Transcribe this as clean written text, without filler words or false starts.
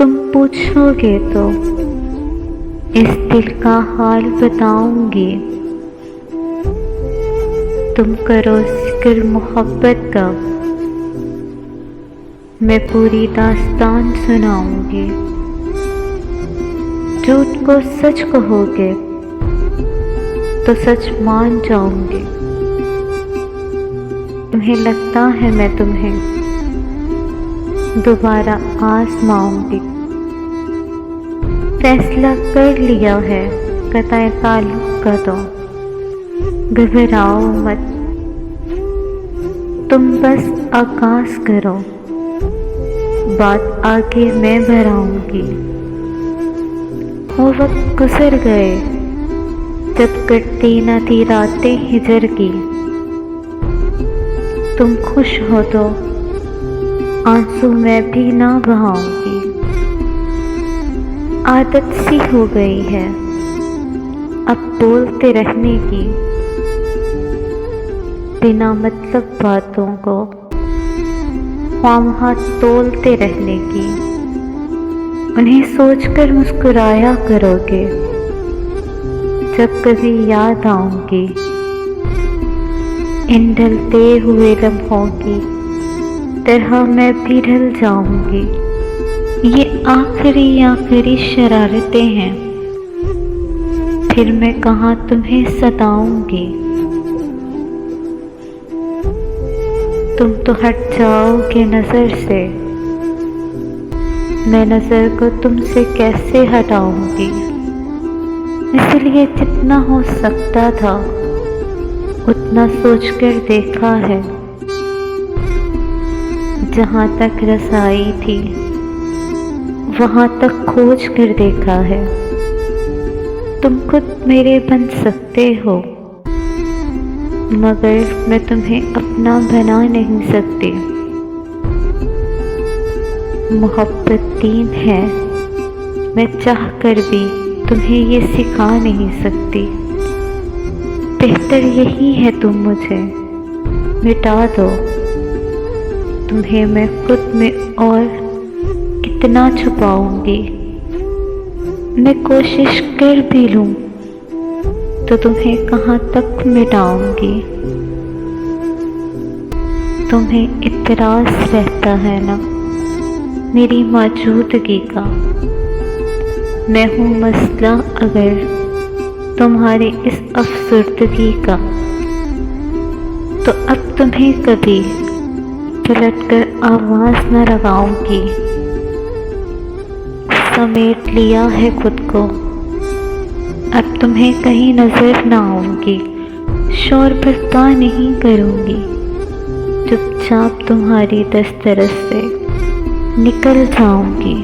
तुम पूछोगे तो इस दिल का हाल बताऊंगी। तुम करो जिक्र मोहब्बत का, मैं पूरी दास्तान सुनाऊंगी। झूठ को सच कहोगे तो सच मान जाऊंगी। तुम्हें लगता है मैं तुम्हें दोबारा आजमाऊंगी। फैसला कर लिया है कतई ताल्लुक का, तो घबराओ मत, तुम बस आगाज करो, बात आगे मैं बढ़ाऊंगी। वो वक्त गुजर गए जब कटती न थी रातें हिजर की। तुम खुश हो तो आंसू मैं भी ना बहाऊंगी। आदत सी हो गई है अब बोलते रहने की, बिना मतलब बातों को ख्वामखा तोलते रहने की। उन्हें सोचकर मुस्कुराया करोगे जब कभी याद आऊंगी। इन ढलते हुए लम्हों की तरह मैं भी ढल जाऊंगी। ये आखिरी शरारतें हैं, फिर मैं कहाँ तुम्हें सताऊंगी। तुम तो हट जाओगे नजर से, मैं नजर को तुमसे कैसे हटाऊंगी। इसलिए जितना हो सकता था उतना सोचकर देखा है। जहाँ तक रसाई थी वहाँ तक खोज कर देखा है। तुम खुद मेरे बन सकते हो, मगर मैं तुम्हें अपना बना नहीं सकती। मोहब्बत दीन है, मैं चाह कर भी तुम्हें ये सिखा नहीं सकती। बेहतर यही है तुम मुझे मिटा दो, तुम्हें मैं खुद में और कितना छुपाऊंगी। मैं कोशिश कर भी लूं तो तुम्हें कहाँ तक मिटाऊंगी। तुम्हें इतराज रहता है ना मेरी मौजूदगी का। मैं हूँ मसला अगर तुम्हारी इस अफसरदगी का, तो अब तुम्हें कभी पलट कर आवाज न लगाऊंगी। समेट लिया है खुद को, अब तुम्हें कहीं नजर न आऊंगी। शोर बर्पा नहीं करूंगी, चुपचाप तुम्हारी दस्तरस से निकल जाऊंगी।